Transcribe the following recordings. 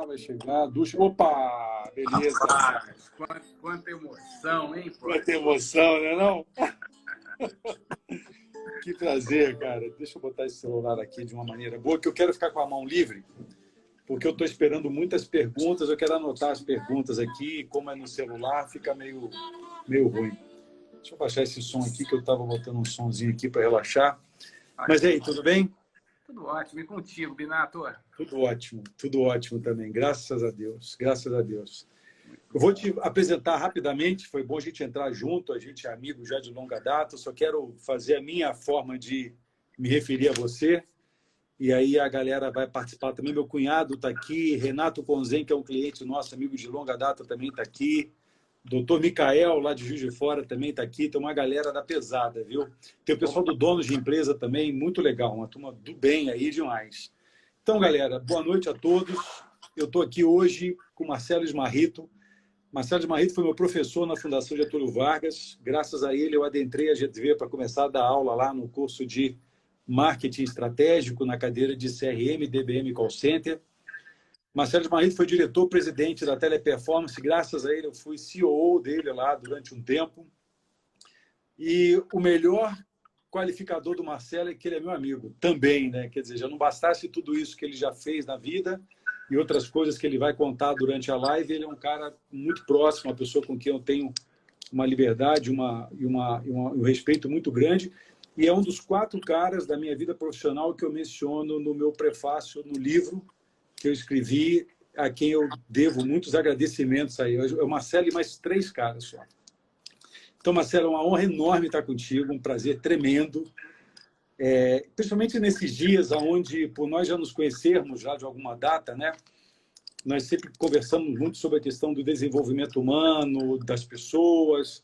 vai chegar. Ducha. Opa! Beleza. Rapaz, quanta emoção, hein, pô? Quanta emoção, né, não? Que prazer, cara. Deixa eu botar esse celular aqui de uma maneira boa, que eu quero ficar com a mão livre, porque eu estou esperando muitas perguntas. Eu quero anotar as perguntas aqui. Como é no celular, fica meio ruim. Deixa eu baixar esse som aqui, que eu estava botando um sonzinho aqui para relaxar. Mas e aí, tudo bem? Tudo ótimo. E contigo, Binato? Tudo ótimo também. Graças a Deus, graças a Deus. Eu vou te apresentar rapidamente. Foi bom a gente entrar junto, a gente é amigo já de longa data. Só quero fazer a minha forma de me referir a você. E aí a galera vai participar também. Meu cunhado está aqui, Renato Conzen, que é um cliente nosso, amigo de longa data, também está aqui. Doutor Micael, lá de Juiz de Fora, também está aqui. Tem uma galera da pesada, viu? Tem o pessoal do Donos de Empresa também, muito legal. Uma turma do bem aí demais. Então, galera, boa noite a todos. Eu estou aqui hoje com Marcelo Smarrito. Marcelo Smarrito foi meu professor na Fundação Getúlio Vargas. Graças a ele, eu adentrei a GTV para começar a dar aula lá no curso de Marketing Estratégico, na cadeira de CRM, DBM Call Center. Marcelo Smarrito foi diretor-presidente da Teleperformance. Graças a ele, eu fui CEO dele lá durante um tempo. E o melhor qualificador do Marcelo é que ele é meu amigo também, né? Quer dizer, já não bastasse tudo isso que ele já fez na vida e outras coisas que ele vai contar durante a live, ele é um cara muito próximo, uma pessoa com quem eu tenho uma liberdade um respeito muito grande. E é um dos 4 caras da minha vida profissional que eu menciono no meu prefácio, no livro que eu escrevi, a quem eu devo muitos agradecimentos aí. É o Marcelo e mais 3 caras só. Então, Marcelo, é uma honra enorme estar contigo, um prazer tremendo. Principalmente nesses dias onde, por nós já nos conhecermos já de alguma data, né? Nós sempre conversamos muito sobre a questão do desenvolvimento humano, das pessoas,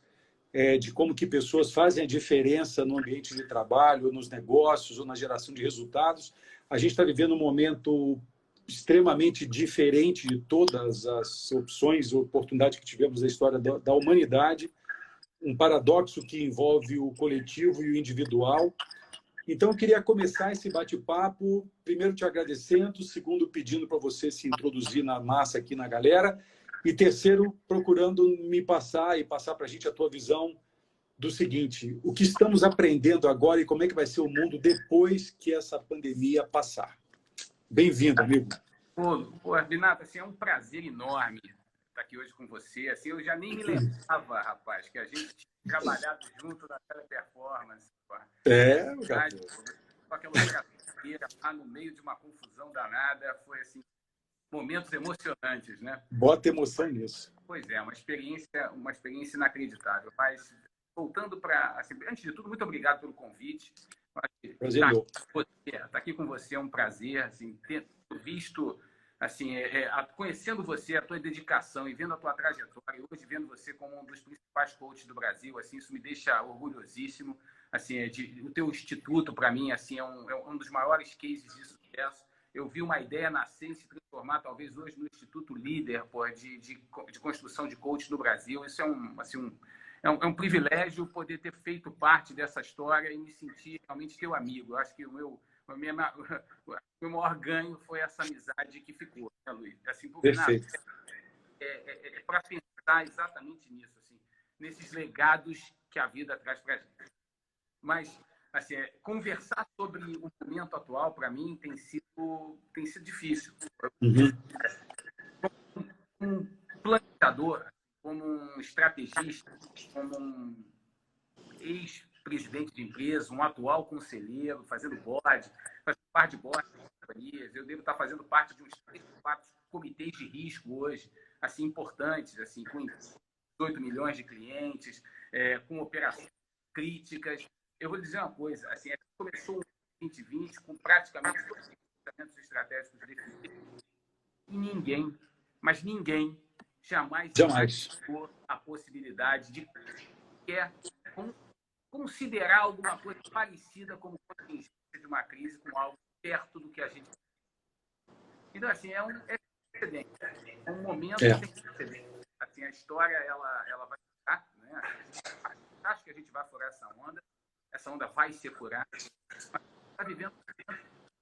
de como que pessoas fazem a diferença no ambiente de trabalho, nos negócios ou na geração de resultados. A gente está vivendo um momento extremamente diferente de todas as opções, oportunidades que tivemos na história da humanidade, um paradoxo que envolve o coletivo e o individual. Então, eu queria começar esse bate-papo, primeiro te agradecendo, segundo pedindo para você se introduzir na massa aqui na galera, e terceiro, procurando me passar e passar para a gente a tua visão do seguinte: o que estamos aprendendo agora e como é que vai ser o mundo depois que essa pandemia passar. Bem-vindo, amigo. Pô, Binato, assim, é um prazer enorme estar aqui hoje com você. Assim, eu já nem me lembrava, rapaz, que a gente tinha trabalhado junto na Teleperformance. Cara. Com aquela brincadeira lá no meio de uma confusão danada. Foi, assim, momentos emocionantes, né? Bota emoção nisso. Pois é, uma experiência inacreditável. Mas, voltando para... Assim, antes de tudo, muito obrigado pelo convite. Prazer meu. Estar aqui com você é um prazer, assim, ter visto, assim, conhecendo você, a tua dedicação e vendo a tua trajetória, e hoje vendo você como um dos principais coaches do Brasil, assim, isso me deixa orgulhosíssimo. Assim, o teu instituto, para mim, assim, é um dos maiores cases de sucesso. Eu vi uma ideia nascer e se transformar, talvez, hoje no instituto líder, pô, de construção de coach no Brasil. Isso é um privilégio poder ter feito parte dessa história e me sentir realmente teu amigo. Eu acho que o meu maior ganho foi essa amizade que ficou, né, Luiz? Assim, Perfeito. Para pensar exatamente nisso, assim, nesses legados que a vida traz para a gente. Mas, assim, conversar sobre o momento atual, para mim, tem sido difícil. Como um planejador, como um estrategista, como um ex-presidente de empresa, um atual conselheiro, fazendo parte de board de companhias. Eu devo estar fazendo parte de uns 3 ou 4 comitês de risco hoje, assim, importantes, assim, com 18 milhões de clientes, com operações críticas. Eu vou dizer uma coisa, assim, começou o 2020 com praticamente todos os planejamentos estratégicos definidos e ninguém, mas ninguém, jamais imaginou a possibilidade de considerar alguma coisa parecida como contingência de uma crise com algo perto do que a gente... Então, assim, é um precedente, é um momento sem precedente. Assim, a história, ela vai furar, né? Acho que a gente vai furar essa onda vai ser furada, mas está vivendo um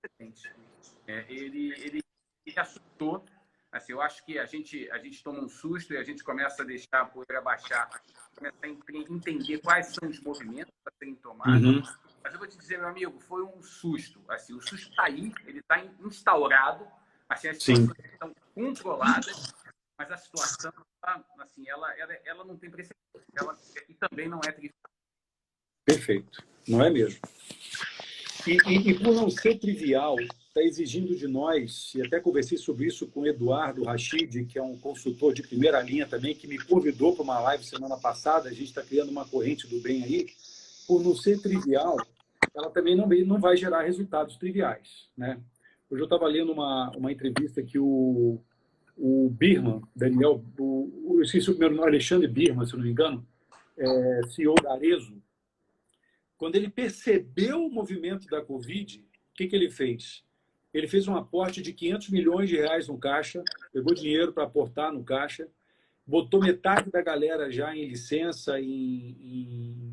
precedente. Ele assustou, Assim, eu acho que a gente toma um susto e a gente começa a deixar a poeira baixar, começa a entender quais são os movimentos a serem tomados. Uhum. Mas eu vou te dizer, meu amigo, foi um susto. Assim, o susto está aí, ele está instaurado, assim, as situações estão controladas, mas a situação, assim, ela não tem precedente. E também não é trivial. Perfeito. Não é mesmo? E por não ser trivial, está exigindo de nós, e até conversei sobre isso com o Eduardo Rachid, que é um consultor de primeira linha também, que me convidou para uma live semana passada, a gente está criando uma corrente do bem aí, por não ser trivial, ela também não vai gerar resultados triviais, né? Hoje eu estava lendo uma entrevista que o Birman, Daniel, eu esqueci o primeiro nome, Alexandre Birman, se eu não me engano, CEO da Arezzo, quando ele percebeu o movimento da Covid, o que ele fez? Ele fez um aporte de 500 milhões de reais no caixa, pegou dinheiro para aportar no caixa, botou metade da galera já em licença, em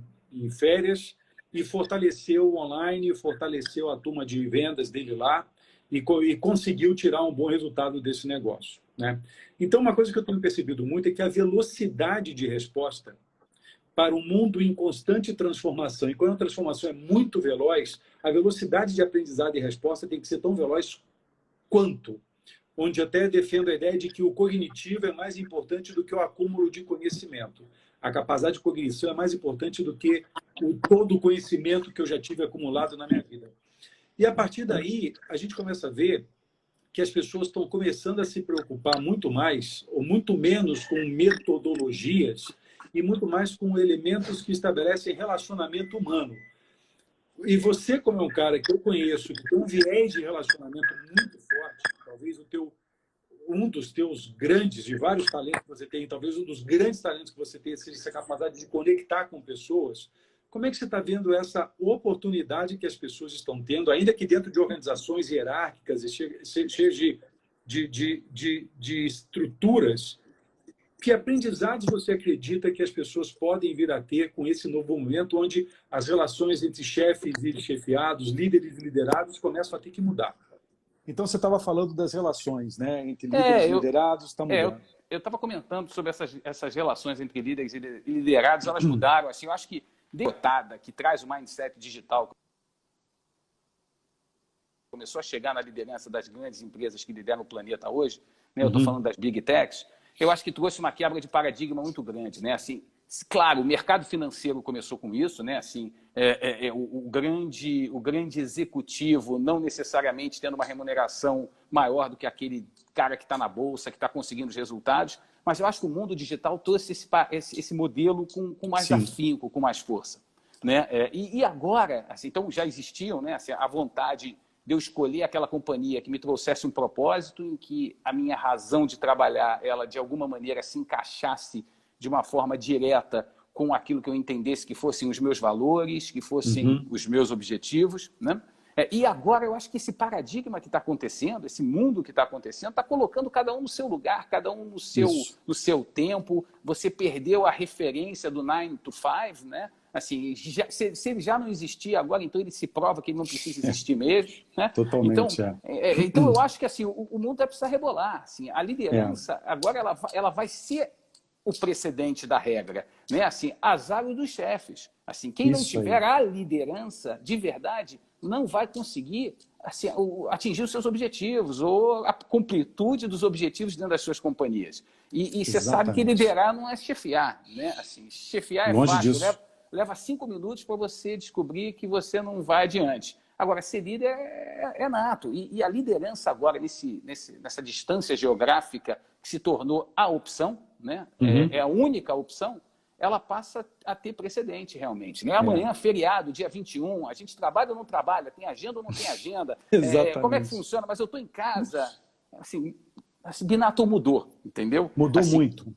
férias, e fortaleceu o online, fortaleceu a turma de vendas dele lá, e conseguiu tirar um bom resultado desse negócio, né? Então, uma coisa que eu tenho percebido muito é que a velocidade de resposta para um mundo em constante transformação. E quando a transformação é muito veloz, a velocidade de aprendizado e resposta tem que ser tão veloz quanto. Onde até defendo a ideia de que o cognitivo é mais importante do que o acúmulo de conhecimento. A capacidade de cognição é mais importante do que todo o conhecimento que eu já tive acumulado na minha vida. E a partir daí, a gente começa a ver que as pessoas estão começando a se preocupar muito mais, ou muito menos com metodologias, e muito mais com elementos que estabelecem relacionamento humano. E você, como é um cara que eu conheço, que tem um viés de relacionamento muito forte, talvez um dos teus grandes, de vários talentos que você tem, talvez um dos grandes talentos que você tem seja essa capacidade de conectar com pessoas. Como é que você está vendo essa oportunidade que as pessoas estão tendo, ainda que dentro de organizações hierárquicas e cheias de estruturas? Que aprendizados você acredita que as pessoas podem vir a ter com esse novo momento, onde as relações entre chefes e chefiados, líderes e liderados começam a ter que mudar? Então, você estava falando das relações, né, entre líderes e liderados, está mudando. Eu estava comentando sobre essas relações entre líderes e liderados, elas mudaram. Assim, eu acho que derrotada, que traz o mindset digital, começou a chegar na liderança das grandes empresas que lideram o planeta hoje, né? Eu estou falando das Big Techs, eu acho que trouxe uma quebra de paradigma muito grande, né? Assim, claro, o mercado financeiro começou com isso, né? Assim, o grande executivo não necessariamente tendo uma remuneração maior do que aquele cara que está na bolsa, que está conseguindo os resultados, mas eu acho que o mundo digital trouxe esse modelo com mais afinco, com mais força, né? E agora, assim, então já existiam, né? Assim, a vontade de eu escolher aquela companhia que me trouxesse um propósito, em que a minha razão de trabalhar, ela de alguma maneira se encaixasse de uma forma direta com aquilo que eu entendesse que fossem os meus valores, que fossem os meus objetivos, né? E agora eu acho que esse paradigma que está acontecendo, esse mundo que está acontecendo, está colocando cada um no seu lugar, cada um no seu tempo. Você perdeu a referência do 9 to 5, né? Assim, se ele já não existia agora, então ele se prova que ele não precisa existir mesmo, né? Totalmente. Então eu acho que assim, o mundo vai precisar rebolar. Assim, a liderança agora ela vai ser o precedente da regra, né? Assim, azar dos chefes. Assim, quem não tiver a liderança de verdade não vai conseguir assim, atingir os seus objetivos ou a completude dos objetivos dentro das suas companhias. E você sabe que liderar não é chefiar, né? Assim, chefiar é fácil, leva 5 minutos para você descobrir que você não vai adiante. Agora, ser líder é nato. E a liderança agora, nessa distância geográfica que se tornou a opção, né? É a única opção, ela passa a ter precedente realmente. Né? Amanhã, feriado, dia 21, a gente trabalha ou não trabalha, tem agenda ou não tem agenda, como é que funciona? Mas eu estou em casa. Assim, Binato mudou, entendeu? Mudou muito.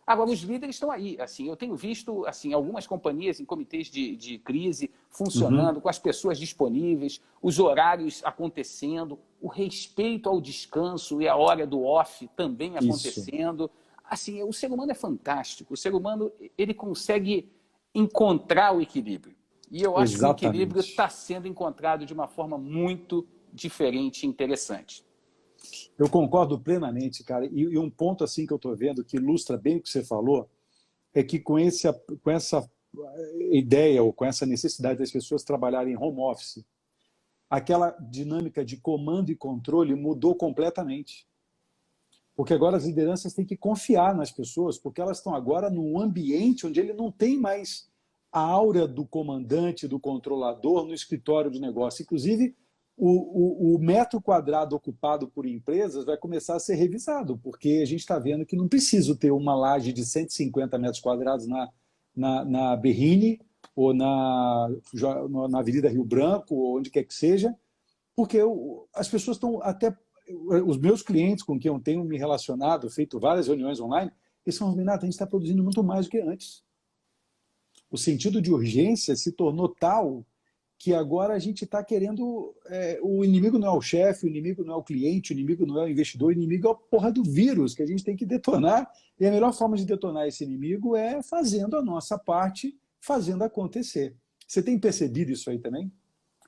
Agora, os líderes estão aí. Assim, eu tenho visto assim, algumas companhias em comitês de crise funcionando, com as pessoas disponíveis, os horários acontecendo, o respeito ao descanso e a hora do off também acontecendo. Assim, o ser humano é fantástico. O ser humano ele consegue encontrar o equilíbrio. E eu acho que o equilíbrio está sendo encontrado de uma forma muito diferente e interessante. Eu concordo plenamente, cara. E um ponto assim que eu estou vendo que ilustra bem o que você falou é que com essa ideia ou com essa necessidade das pessoas trabalharem em home office, aquela dinâmica de comando e controle mudou completamente. Porque agora as lideranças têm que confiar nas pessoas, porque elas estão agora num ambiente onde ele não tem mais a aura do comandante, do controlador no escritório de negócio. Inclusive, o metro quadrado ocupado por empresas vai começar a ser revisado, porque a gente está vendo que não precisa ter uma laje de 150 metros quadrados na Berrini ou na Avenida Rio Branco, ou onde quer que seja, porque as pessoas estão até... Os meus clientes com quem eu tenho me relacionado, feito várias reuniões online, eles falam, Minato, a gente está produzindo muito mais do que antes. O sentido de urgência se tornou tal que agora a gente está querendo... o inimigo não é o chefe, o inimigo não é o cliente, o inimigo não é o investidor, o inimigo é a porra do vírus que a gente tem que detonar. E a melhor forma de detonar esse inimigo é fazendo a nossa parte, fazendo acontecer. Você tem percebido isso aí também?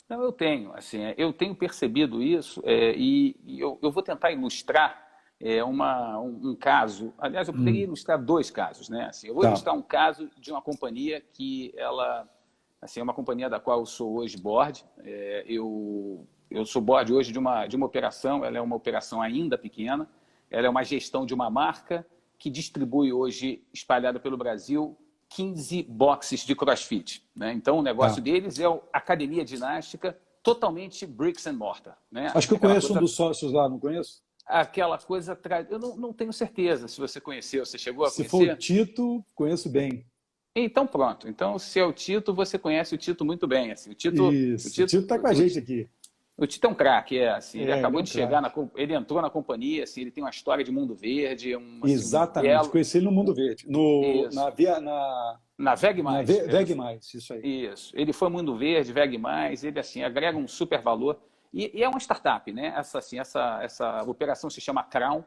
Não, eu tenho percebido isso e eu vou tentar ilustrar um caso. Aliás, eu poderia ilustrar dois casos, né? Assim, eu vou ilustrar um caso de uma companhia que ela, assim, é uma companhia da qual eu sou hoje board. Eu sou board hoje de uma operação. Ela é uma operação ainda pequena. Ela é uma gestão de uma marca que distribui hoje, espalhada pelo Brasil, 15 boxes de CrossFit, né? Então, o negócio deles é a academia de ginástica totalmente bricks and mortar, né? Acho que eu conheço um dos sócios lá, não conheço? Aquela coisa... Eu não tenho certeza se você conheceu, você chegou a conhecer? Se for o Tito, conheço bem. Então, pronto. Então, se é o Tito, você conhece o Tito muito bem. Assim, o Tito está com a gente aqui. O Tito é um craque, assim, ele acabou de chegar, ele entrou na companhia, assim, ele tem uma história de Mundo Verde. Exatamente, conheci ele no Mundo Verde, na VEG+. Isso aí. Isso, ele foi Mundo Verde, VEG+, ele assim, agrega um super valor. E é uma startup, né? Essa operação se chama Crown.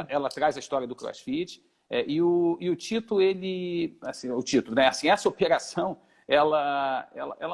Ela traz a história do CrossFit. E o Tito, ele... Assim, o Tito, né? Assim, essa operação, ela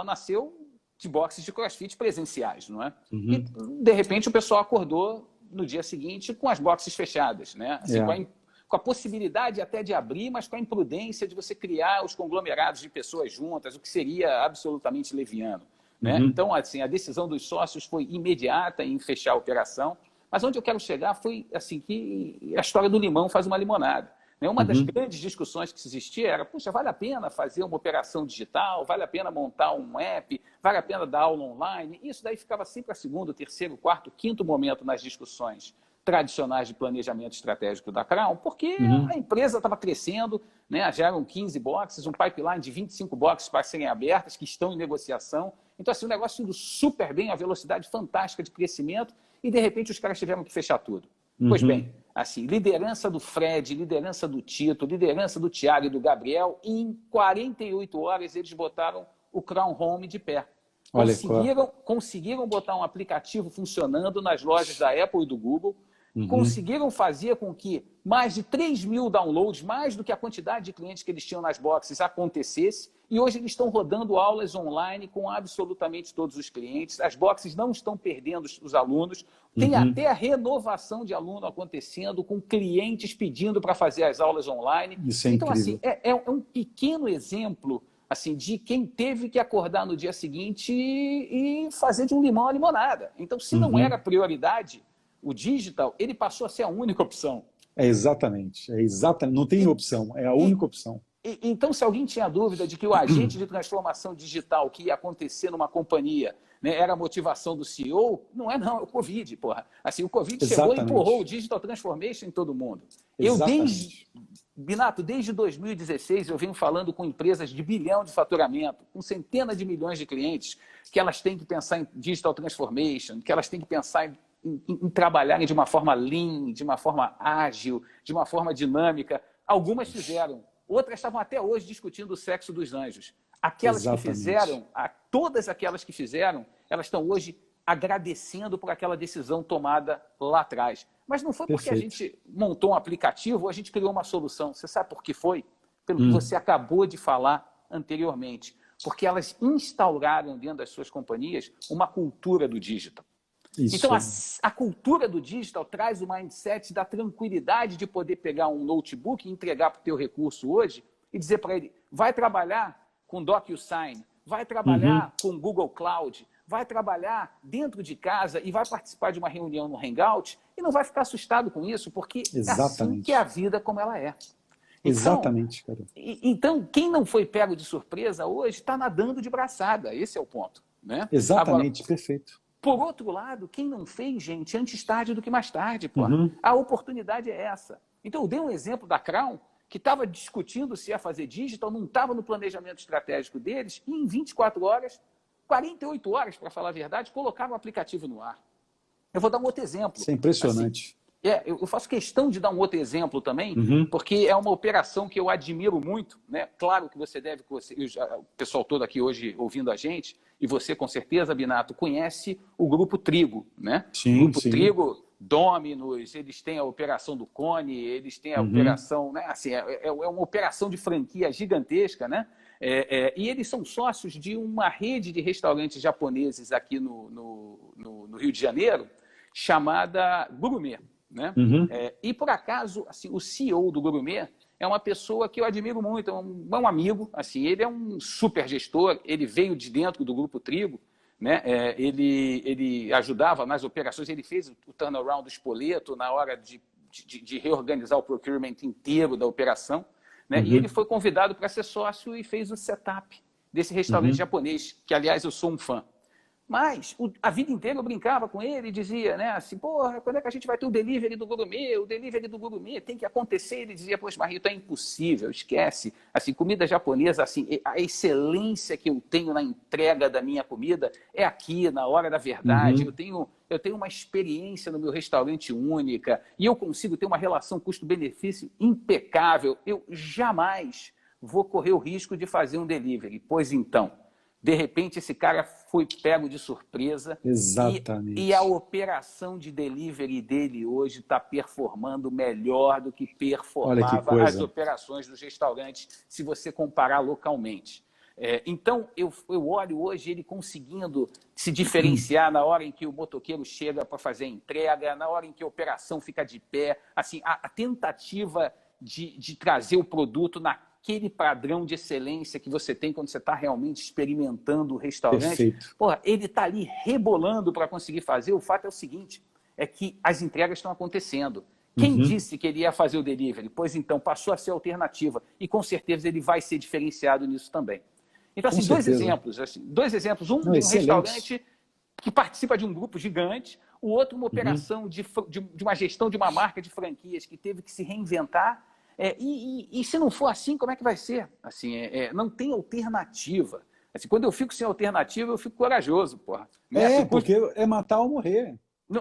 nasceu de boxes de CrossFit presenciais, não é? E, de repente, o pessoal acordou no dia seguinte com as boxes fechadas, né? Assim, com a possibilidade até de abrir, mas com a imprudência de você criar os conglomerados de pessoas juntas, o que seria absolutamente leviano, né? Então, assim, a decisão dos sócios foi imediata em fechar a operação, mas onde eu quero chegar foi assim, que a história do limão faz uma limonada. Uma das grandes discussões que existia era, puxa, vale a pena fazer uma operação digital, vale a pena montar um app, vale a pena dar aula online? Isso daí ficava sempre a segundo, terceiro, quarto, quinto momento nas discussões tradicionais de planejamento estratégico da Crown, porque a empresa estava crescendo, né? Já eram 15 boxes, um pipeline de 25 boxes para serem abertas, que estão em negociação. Então, assim, o negócio indo super bem, a velocidade fantástica de crescimento, e de repente os caras tiveram que fechar tudo. Pois bem, assim, liderança do Fred, liderança do Tito, liderança do Thiago e do Gabriel, e em 48 horas eles botaram o Crown Home de pé. Conseguiram botar um aplicativo funcionando nas lojas da Apple e do Google, conseguiram fazer com que mais de 3 mil downloads, mais do que a quantidade de clientes que eles tinham nas boxes, acontecesse, e hoje eles estão rodando aulas online com absolutamente todos os clientes. As boxes não estão perdendo os alunos, tem até a renovação de aluno acontecendo, com clientes pedindo para fazer as aulas online. Isso é então, incrível. assim, é um pequeno exemplo assim, de quem teve que acordar no dia seguinte e fazer de um limão a limonada. Então, se não era prioridade, o digital, ele passou a ser a única opção. Exatamente. Não tem opção, é a única opção. Então, se alguém tinha dúvida de que o agente de transformação digital que ia acontecer numa companhia, né, era a motivação do CEO, não, é o Covid, porra. Assim, o Covid chegou e empurrou o Digital Transformation em todo mundo. Minato, desde 2016 eu venho falando com empresas de bilhão de faturamento, com centenas de milhões de clientes, que elas têm que pensar em Digital Transformation, que elas têm que pensar em trabalharem de uma forma lean, de uma forma ágil, de uma forma dinâmica. Algumas fizeram. Outras estavam até hoje discutindo o sexo dos anjos. Todas aquelas que fizeram, elas estão hoje agradecendo por aquela decisão tomada lá atrás. Mas não foi porque a gente montou um aplicativo ou a gente criou uma solução. Você sabe por que foi? Pelo que você acabou de falar anteriormente. Porque elas instauraram dentro das suas companhias uma cultura do digital. Isso. Então, a cultura do digital traz o mindset da tranquilidade de poder pegar um notebook e entregar para o teu recurso hoje e dizer para ele, vai trabalhar com DocuSign, vai trabalhar com Google Cloud, vai trabalhar dentro de casa e vai participar de uma reunião no Hangout e não vai ficar assustado com isso, porque é assim que é a vida como ela é. Exatamente, cara. Então, quem não foi pego de surpresa hoje está nadando de braçada. Esse é o ponto. Né? Exatamente, agora, perfeito. Por outro lado, quem não fez, gente, antes tarde do que mais tarde. Pô. A oportunidade é essa. Então, eu dei um exemplo da Crown, que estava discutindo se ia fazer digital, não estava no planejamento estratégico deles, e em 24 horas, 48 horas, para falar a verdade, colocaram o aplicativo no ar. Eu vou dar um outro exemplo. Isso é impressionante. Assim, eu faço questão de dar um outro exemplo também, porque é uma operação que eu admiro muito. Né? Claro que você deve, o pessoal todo aqui hoje ouvindo a gente, e você com certeza, Binato, conhece o Grupo Trigo. Né? Sim, o Grupo Trigo, Dominus, eles têm a operação do Cone, eles têm a operação... Né? Assim, é uma operação de franquia gigantesca, né? E eles são sócios de uma rede de restaurantes japoneses aqui no Rio de Janeiro, chamada Gourmet. Né? E, por acaso, assim, o CEO do Gourmet é uma pessoa que eu admiro muito, é um amigo, assim, ele é um super gestor, ele veio de dentro do Grupo Trigo, né? Ele ajudava nas operações, ele fez o turnaround do Spoleto na hora de reorganizar o procurement inteiro da operação, né? E ele foi convidado para ser sócio e fez o setup desse restaurante japonês, que, aliás, eu sou um fã. Mas a vida inteira eu brincava com ele e dizia, né, assim, porra, quando é que a gente vai ter o delivery do Gourmet? O delivery do Gourmet tem que acontecer. Ele dizia, poxa, Marrito, é impossível, esquece. Assim, comida japonesa, assim, a excelência que eu tenho na entrega da minha comida é aqui, na hora da verdade. Eu tenho uma experiência no meu restaurante única e eu consigo ter uma relação custo-benefício impecável. Eu jamais vou correr o risco de fazer um delivery. Pois então... De repente, esse cara foi pego de surpresa. Exatamente. E a operação de delivery dele hoje está performando melhor do que performava as operações dos restaurantes, se você comparar localmente. Então, eu olho hoje ele conseguindo se diferenciar na hora em que o motoqueiro chega para fazer a entrega, na hora em que a operação fica de pé. Assim, a tentativa de trazer o produto naquele padrão de excelência que você tem quando você está realmente experimentando o restaurante. Perfeito. Porra, ele está ali rebolando para conseguir fazer. O fato é o seguinte, é que as entregas estão acontecendo. Quem disse que ele ia fazer o delivery? Pois então, passou a ser alternativa. E com certeza ele vai ser diferenciado nisso também. Então, assim, dois exemplos. Um de um restaurante que participa de um grupo gigante, o outro uma operação de uma gestão de uma marca de franquias que teve que se reinventar. E se não for assim, como é que vai ser? Assim, não tem alternativa. Assim, quando eu fico sem alternativa, eu fico corajoso, porra. Porque é matar ou morrer.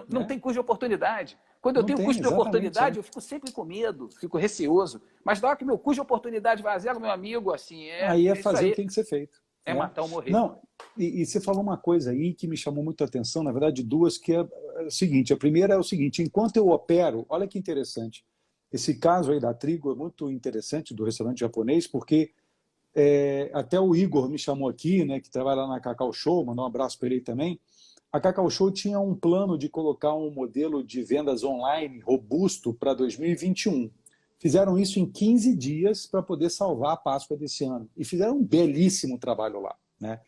Não tem custo de oportunidade. Quando eu tenho custo de oportunidade, eu fico sempre com medo, fico receoso. Mas na hora que meu custo de oportunidade vai a zero, meu amigo, assim... Aí é fazer o que tem que ser feito. É matar ou morrer. Não, e você falou uma coisa aí que me chamou muito a atenção, na verdade, duas, que é o seguinte. A primeira é o seguinte, enquanto eu opero, olha que interessante, esse caso aí da Trigo é muito interessante, do restaurante japonês, porque até o Igor me chamou aqui, né, que trabalha lá na Cacau Show, mandar um abraço para ele também. A Cacau Show tinha um plano de colocar um modelo de vendas online robusto para 2021. Fizeram isso em 15 dias para poder salvar a Páscoa desse ano. E fizeram um belíssimo trabalho lá. Né?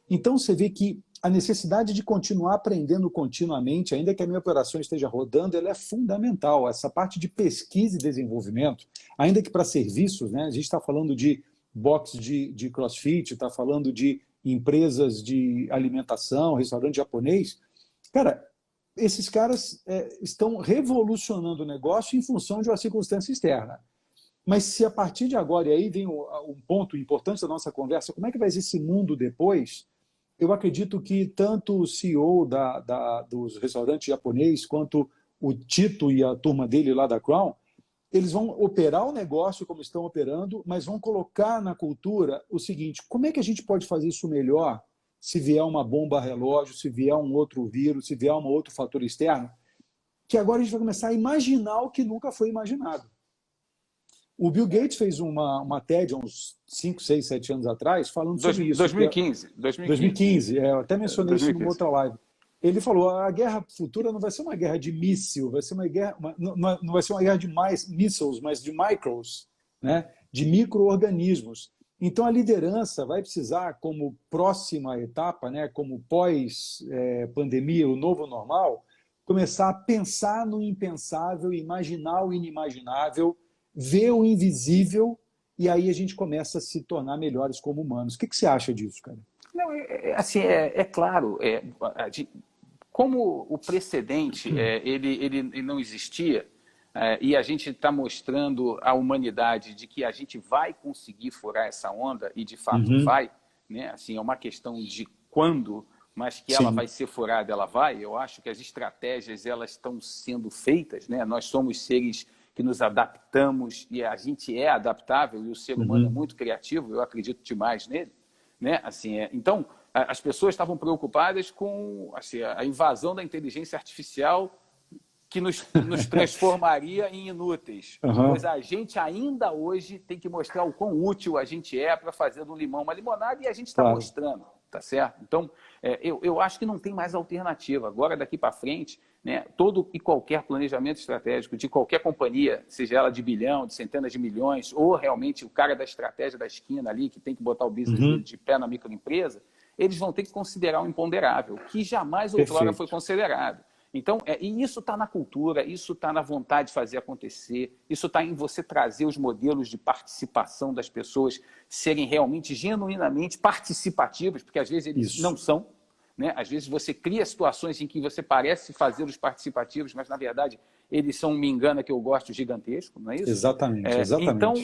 Então você vê que a necessidade de continuar aprendendo continuamente, ainda que a minha operação esteja rodando, ela é fundamental. Essa parte de pesquisa e desenvolvimento, ainda que para serviços, né? A gente está falando de box de crossfit, está falando de empresas de alimentação, restaurante japonês. Cara, esses caras estão revolucionando o negócio em função de uma circunstância externa. Mas se a partir de agora, e aí vem um ponto importante da nossa conversa, como é que vai ser esse mundo depois? Eu acredito que tanto o CEO dos restaurantes japoneses quanto o Tito e a turma dele lá da Crown, eles vão operar o negócio como estão operando, mas vão colocar na cultura o seguinte, como é que a gente pode fazer isso melhor se vier uma bomba relógio, se vier um outro vírus, se vier um outro fator externo, que agora a gente vai começar a imaginar o que nunca foi imaginado. O Bill Gates fez uma TED há uns 5, 6, 7 anos atrás falando sobre isso. 2015. Eu até mencionei isso numa outra live. Ele falou, a guerra futura não vai ser uma guerra de míssil, vai ser uma guerra, não vai ser uma guerra de mais missiles, mas de micros, né? De micro-organismos. Então, a liderança vai precisar, como próxima etapa, né? Como pós-pandemia, o novo normal, começar a pensar no impensável, imaginar o inimaginável, ver o invisível, e aí a gente começa a se tornar melhores como humanos. O que você acha disso, cara? Não, assim, é claro, como o precedente ele não existia, e a gente está mostrando à humanidade de que a gente vai conseguir furar essa onda, e de fato vai, né? Assim, é uma questão de quando, mas que ela vai ser furada, ela vai. Eu acho que as estratégias elas estão sendo feitas, né? Nós somos seres que nos adaptamos, e a gente é adaptável, e o ser humano é muito criativo, eu acredito demais nele. Né? Assim, então, as pessoas estavam preocupadas com assim, a invasão da inteligência artificial que nos transformaria em inúteis. Pois a gente ainda hoje tem que mostrar o quão útil a gente é para fazer do limão uma limonada, e a gente está mostrando, tá certo? Então, eu acho que não tem mais alternativa. Agora, daqui para frente, né, todo e qualquer planejamento estratégico de qualquer companhia, seja ela de bilhão, de centenas de milhões, ou realmente o cara da estratégia da esquina ali, que tem que botar o business dele de pé na microempresa, eles vão ter que considerar o imponderável, que jamais outrora foi considerado. Então, e isso está na cultura, isso está na vontade de fazer acontecer, isso está em você trazer os modelos de participação das pessoas serem realmente, genuinamente participativos, porque às vezes eles não são. Né? Às vezes você cria situações em que você parece fazer os participativos, mas na verdade eles são um me engana que eu gosto gigantesco, não é isso? Exatamente, exatamente. Então,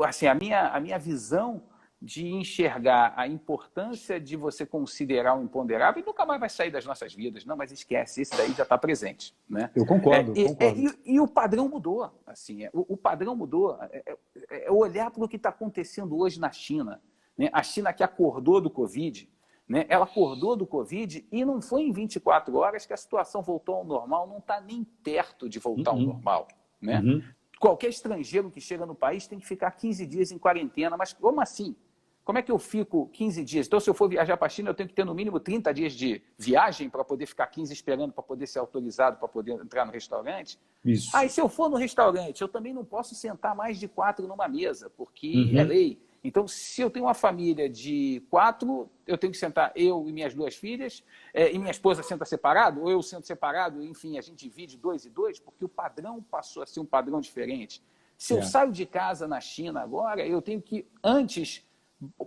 assim, a minha visão de enxergar a importância de você considerar o imponderável nunca mais vai sair das nossas vidas, não, mas esquece, esse daí já está presente. Né? Eu concordo, concordo. E o padrão mudou. Assim, o padrão mudou. É olhar para o que está acontecendo hoje na China. Né? A China que acordou do Covid, né? Ela acordou do Covid e não foi em 24 horas que a situação voltou ao normal, não está nem perto de voltar ao normal. Né? Qualquer estrangeiro que chega no país tem que ficar 15 dias em quarentena, mas como assim? Como é que eu fico 15 dias? Então, se eu for viajar para a China, eu tenho que ter no mínimo 30 dias de viagem para poder ficar 15 esperando para poder ser autorizado, para poder entrar no restaurante? Isso. Aí, se eu for no restaurante, eu também não posso sentar mais de 4 numa mesa, porque é lei. Então, se eu tenho uma família de 4, eu tenho que sentar eu e minhas 2 filhas, e minha esposa senta separado, ou eu sento separado, enfim, a gente divide 2 e 2, porque o padrão passou a ser um padrão diferente. Se eu saio de casa na China agora, eu tenho que, antes,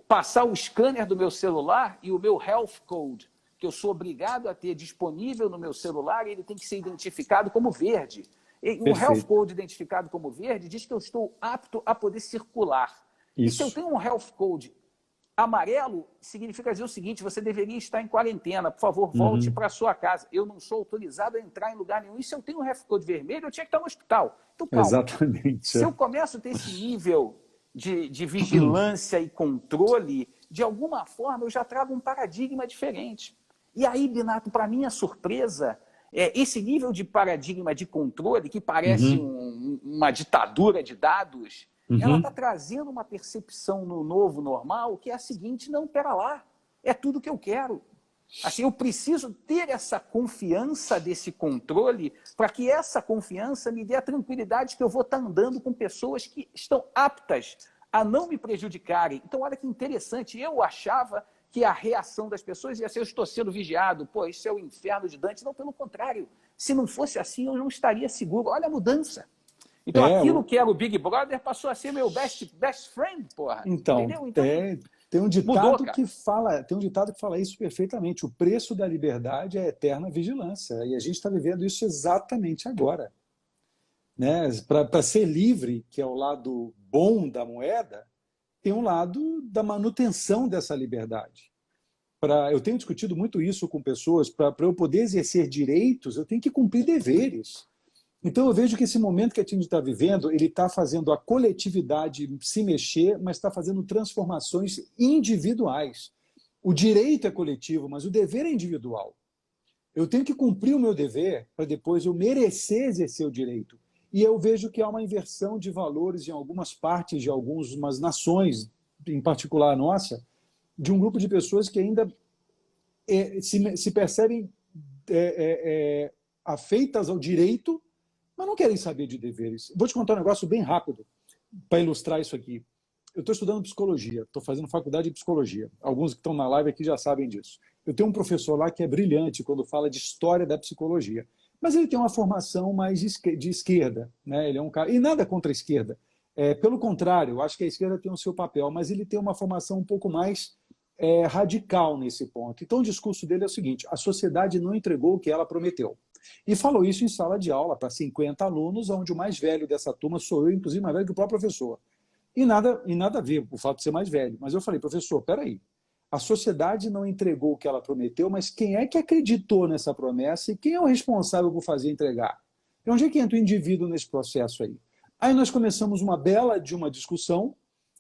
passar o scanner do meu celular e o meu health code, que eu sou obrigado a ter disponível no meu celular, ele tem que ser identificado como verde. E o health code identificado como verde diz que eu estou apto a poder circular. E se eu tenho um health code amarelo, significa dizer o seguinte: você deveria estar em quarentena, por favor, volte para a sua casa. Eu não sou autorizado a entrar em lugar nenhum. E se eu tenho um health code vermelho, eu tinha que estar no hospital. Então, calma. Exatamente. Se eu começo a ter esse nível de vigilância e controle, de alguma forma eu já trago um paradigma diferente. E aí, Binato, para minha surpresa, esse nível de paradigma de controle, que parece uma ditadura de dados, ela está trazendo uma percepção no novo normal que é a seguinte: não, pera lá, é tudo que eu quero. Assim, eu preciso ter essa confiança desse controle para que essa confiança me dê a tranquilidade que eu vou estar andando com pessoas que estão aptas a não me prejudicarem. Então, olha que interessante, eu achava que a reação das pessoas ia ser: eu estou sendo vigiado, pô, isso é o inferno de Dante. Não, pelo contrário, se não fosse assim, eu não estaria seguro. Olha a mudança. Então, aquilo que era o Big Brother passou a ser meu best friend, porra. Então, tem um ditado que fala isso perfeitamente. O preço da liberdade é a eterna vigilância. E a gente está vivendo isso exatamente agora. Né? Para ser livre, que é o lado bom da moeda, tem um lado da manutenção dessa liberdade. Eu tenho discutido muito isso com pessoas. Para eu poder exercer direitos, eu tenho que cumprir deveres. Então, eu vejo que esse momento que a gente está vivendo, ele está fazendo a coletividade se mexer, mas está fazendo transformações individuais. O direito é coletivo, mas o dever é individual. Eu tenho que cumprir o meu dever para depois eu merecer exercer o direito. E eu vejo que há uma inversão de valores em algumas partes de algumas nações, em particular a nossa, de um grupo de pessoas que ainda se percebem afeitas ao direito, mas não querem saber de deveres. Vou te contar um negócio bem rápido para ilustrar isso aqui. Eu estou estudando psicologia, estou fazendo faculdade de psicologia. Alguns que estão na live aqui já sabem disso. Eu tenho um professor lá que é brilhante quando fala de história da psicologia, mas ele tem uma formação mais de esquerda, né? Ele é um cara, e nada contra a esquerda. Pelo contrário, eu acho que a esquerda tem o seu papel, mas ele tem uma formação um pouco mais radical nesse ponto. Então o discurso dele é o seguinte: a sociedade não entregou o que ela prometeu. E falou isso em sala de aula para 50 alunos, onde o mais velho dessa turma sou eu, inclusive mais velho que o próprio professor. E nada a ver o fato de ser mais velho. Mas eu falei, professor, peraí, a sociedade não entregou o que ela prometeu, mas quem é que acreditou nessa promessa e quem é o responsável por fazer entregar? E onde é que entra o indivíduo nesse processo aí? Aí nós começamos uma bela de uma discussão,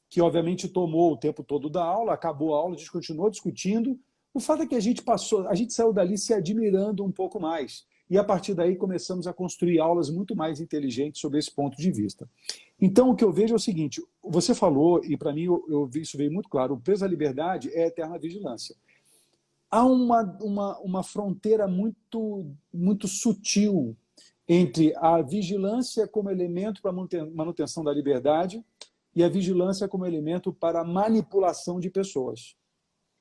que obviamente tomou o tempo todo da aula, acabou a aula, a gente continuou discutindo. O fato é que a gente saiu dali se admirando um pouco mais. E a partir daí começamos a construir aulas muito mais inteligentes sobre esse ponto de vista. Então o que eu vejo é o seguinte: você falou, e para mim isso veio muito claro, o preço da liberdade é a eterna vigilância. Há uma fronteira muito sutil entre a vigilância como elemento para a manutenção da liberdade e a vigilância como elemento para a manipulação de pessoas.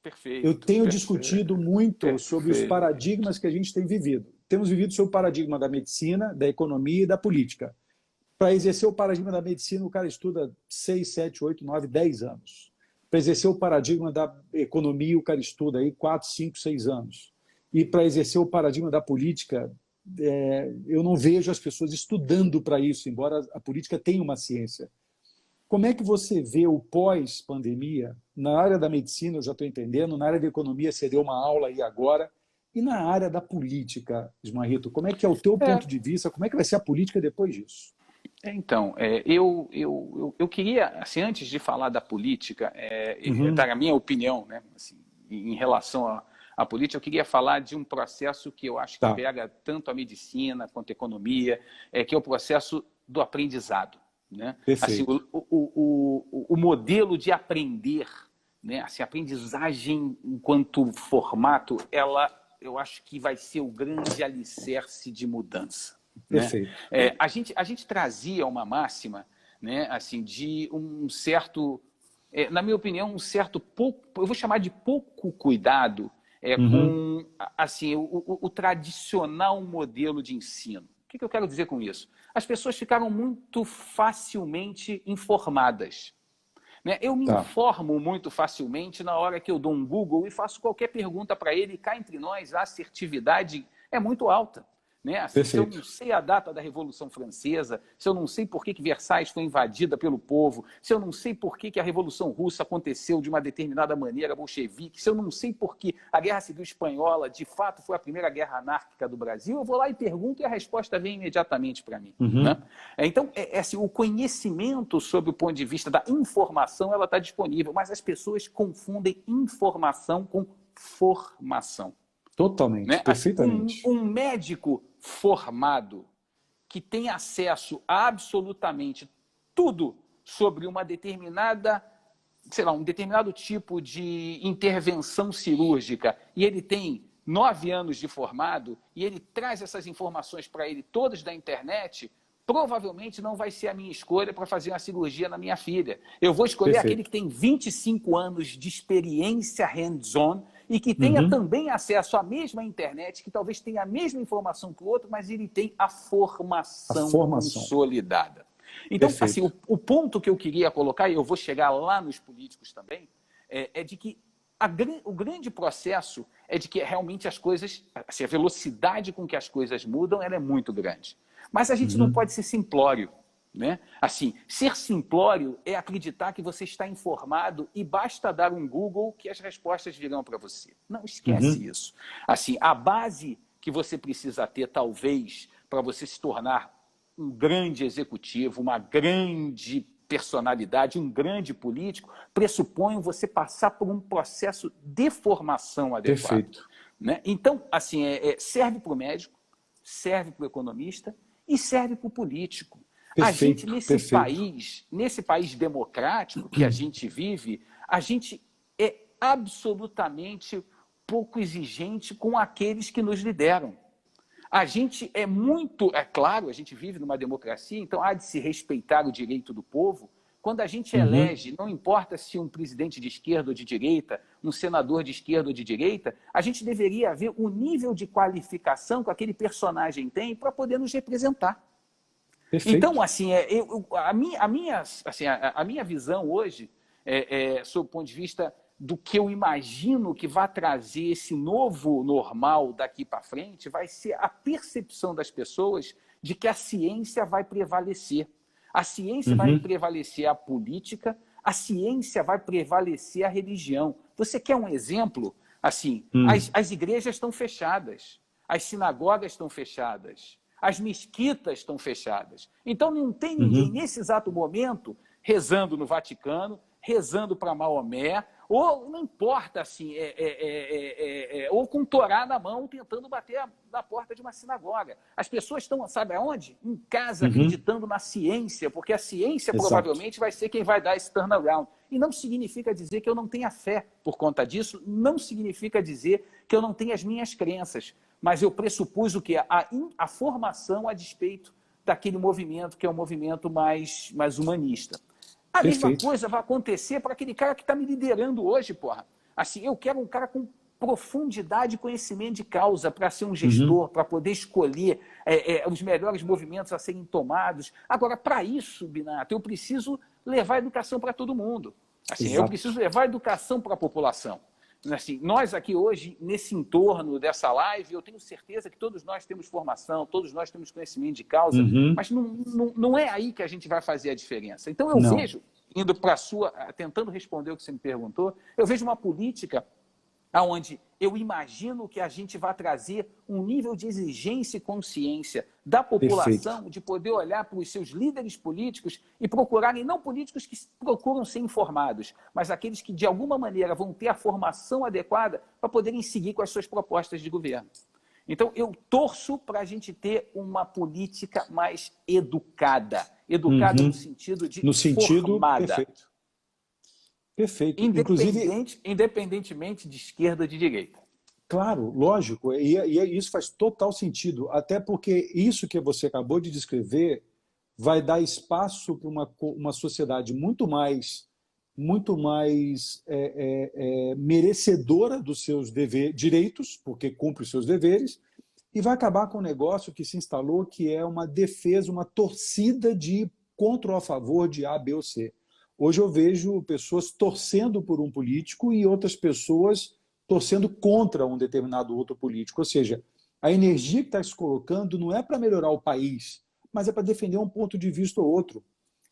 Perfeito. Eu tenho discutido muito sobre os paradigmas que a gente tem vivido. Temos vivido sobre o paradigma da medicina, da economia e da política. Para exercer o paradigma da medicina, o cara estuda 6, 7, 8, 9, 10 anos. Para exercer o paradigma da economia, o cara estuda aí 4, 5, 6 anos. E para exercer o paradigma da política, eu não vejo as pessoas estudando para isso, embora a política tenha uma ciência. Como é que você vê o pós-pandemia? Na área da medicina, eu já estou entendendo, na área da economia, você deu uma aula aí agora, e na área da política, Ismarrito, como é que é o teu ponto de vista? Como é que vai ser a política depois disso? Então, eu queria, assim, antes de falar da política, dar a minha opinião, né, assim, em relação à política, eu queria falar de um processo que eu acho que pega tanto a medicina quanto a economia, que é o processo do aprendizado. Né? Assim, o modelo de aprender, né? Assim, a aprendizagem enquanto formato, eu acho que vai ser o grande alicerce de mudança. Perfeito. Né? A gente trazia uma máxima, né? Assim, de um certo, na minha opinião, um certo pouco, eu vou chamar de pouco cuidado com assim, o tradicional modelo de ensino. O que eu quero dizer com isso? As pessoas ficaram muito facilmente informadas. Né? Eu me informo muito facilmente na hora que eu dou um Google e faço qualquer pergunta para ele, e cá entre nós a assertividade é muito alta. Né? Assim, se eu não sei a data da Revolução Francesa, se eu não sei por que Versalhes foi invadida pelo povo, se eu não sei por que a Revolução Russa aconteceu de uma determinada maneira bolchevique, se eu não sei por que a Guerra Civil Espanhola de fato foi a primeira guerra anárquica do Brasil, eu vou lá e pergunto e a resposta vem imediatamente para mim. Né? Então, assim, o conhecimento sob o ponto de vista da informação, ela está disponível, mas as pessoas confundem informação com formação. Totalmente, né? Perfeitamente. Um médico formado que tem acesso a absolutamente tudo sobre uma determinada, sei lá, um determinado tipo de intervenção cirúrgica e ele tem 9 anos de formado e ele traz essas informações para ele todas da internet, provavelmente não vai ser a minha escolha para fazer uma cirurgia na minha filha. Eu vou escolher aquele que tem 25 anos de experiência hands-on e que tenha também acesso à mesma internet, que talvez tenha a mesma informação que o outro, mas ele tem a formação consolidada. Então, assim, o ponto que eu queria colocar, e eu vou chegar lá nos políticos também, é de que o grande processo é de que realmente as coisas, assim, a velocidade com que as coisas mudam, ela é muito grande. Mas a gente não pode ser simplório. Né? Assim, ser simplório é acreditar que você está informado e basta dar um Google que as respostas virão para você. Não esquece isso. Assim, a base que você precisa ter, talvez, para você se tornar um grande executivo, uma grande personalidade, um grande político, pressupõe você passar por um processo de formação adequado. Né? Então, assim, serve para o médico, serve para o economista e serve para o político. A gente, nesse país democrático que a gente vive, a gente é absolutamente pouco exigente com aqueles que nos lideram. A gente é muito, é claro, a gente vive numa democracia, então há de se respeitar o direito do povo. Quando a gente elege, não importa se um presidente de esquerda ou de direita, um senador de esquerda ou de direita, a gente deveria ver o nível de qualificação que aquele personagem tem para poder nos representar. Perfeito. Então, assim, a minha visão hoje, sob o ponto de vista do que eu imagino que vai trazer esse novo normal daqui para frente, vai ser a percepção das pessoas de que a ciência vai prevalecer. A ciência vai prevalecer a política, a ciência vai prevalecer a religião. Você quer um exemplo? Assim, as igrejas estão fechadas, as sinagogas estão fechadas, as mesquitas estão fechadas. Então, não tem ninguém, nesse exato momento, rezando no Vaticano, rezando para Maomé, ou não importa, assim, ou com Torá na mão, tentando bater na porta de uma sinagoga. As pessoas estão, sabe aonde? Em casa, acreditando na ciência, porque a ciência provavelmente vai ser quem vai dar esse turnaround. E não significa dizer que eu não tenha fé por conta disso, não significa dizer que eu não tenha as minhas crenças, mas eu pressupus o quê? A formação a despeito daquele movimento que é um movimento mais humanista. A mesma coisa vai acontecer para aquele cara que está me liderando hoje, porra. Assim, eu quero um cara com profundidade e conhecimento de causa para ser um gestor, para poder escolher os melhores movimentos a serem tomados. Agora, para isso, Binato, eu preciso levar a educação para todo mundo. Assim, eu preciso levar a educação para a população. Assim, nós aqui hoje, nesse entorno dessa live, eu tenho certeza que todos nós temos formação, todos nós temos conhecimento de causa, mas não é aí que a gente vai fazer a diferença. Então eu vejo, indo para a sua, tentando responder o que você me perguntou, eu vejo uma política onde eu imagino que a gente vai trazer um nível de exigência e consciência da população de poder olhar para os seus líderes políticos e procurarem, não políticos que procuram ser informados, mas aqueles que de alguma maneira vão ter a formação adequada para poderem seguir com as suas propostas de governo. Então, eu torço para a gente ter uma política mais educada. Educada no sentido de formada. Perfeito. Perfeito. Independentemente de esquerda ou de direita. Claro, lógico. E isso faz total sentido. Até porque isso que você acabou de descrever vai dar espaço para uma sociedade muito mais merecedora dos seus direitos, porque cumpre os seus deveres, e vai acabar com um negócio que se instalou, que é uma defesa, uma torcida de contra ou a favor de A, B ou C. Hoje eu vejo pessoas torcendo por um político e outras pessoas torcendo contra um determinado outro político. Ou seja, a energia que está se colocando não é para melhorar o país, mas é para defender um ponto de vista ou outro.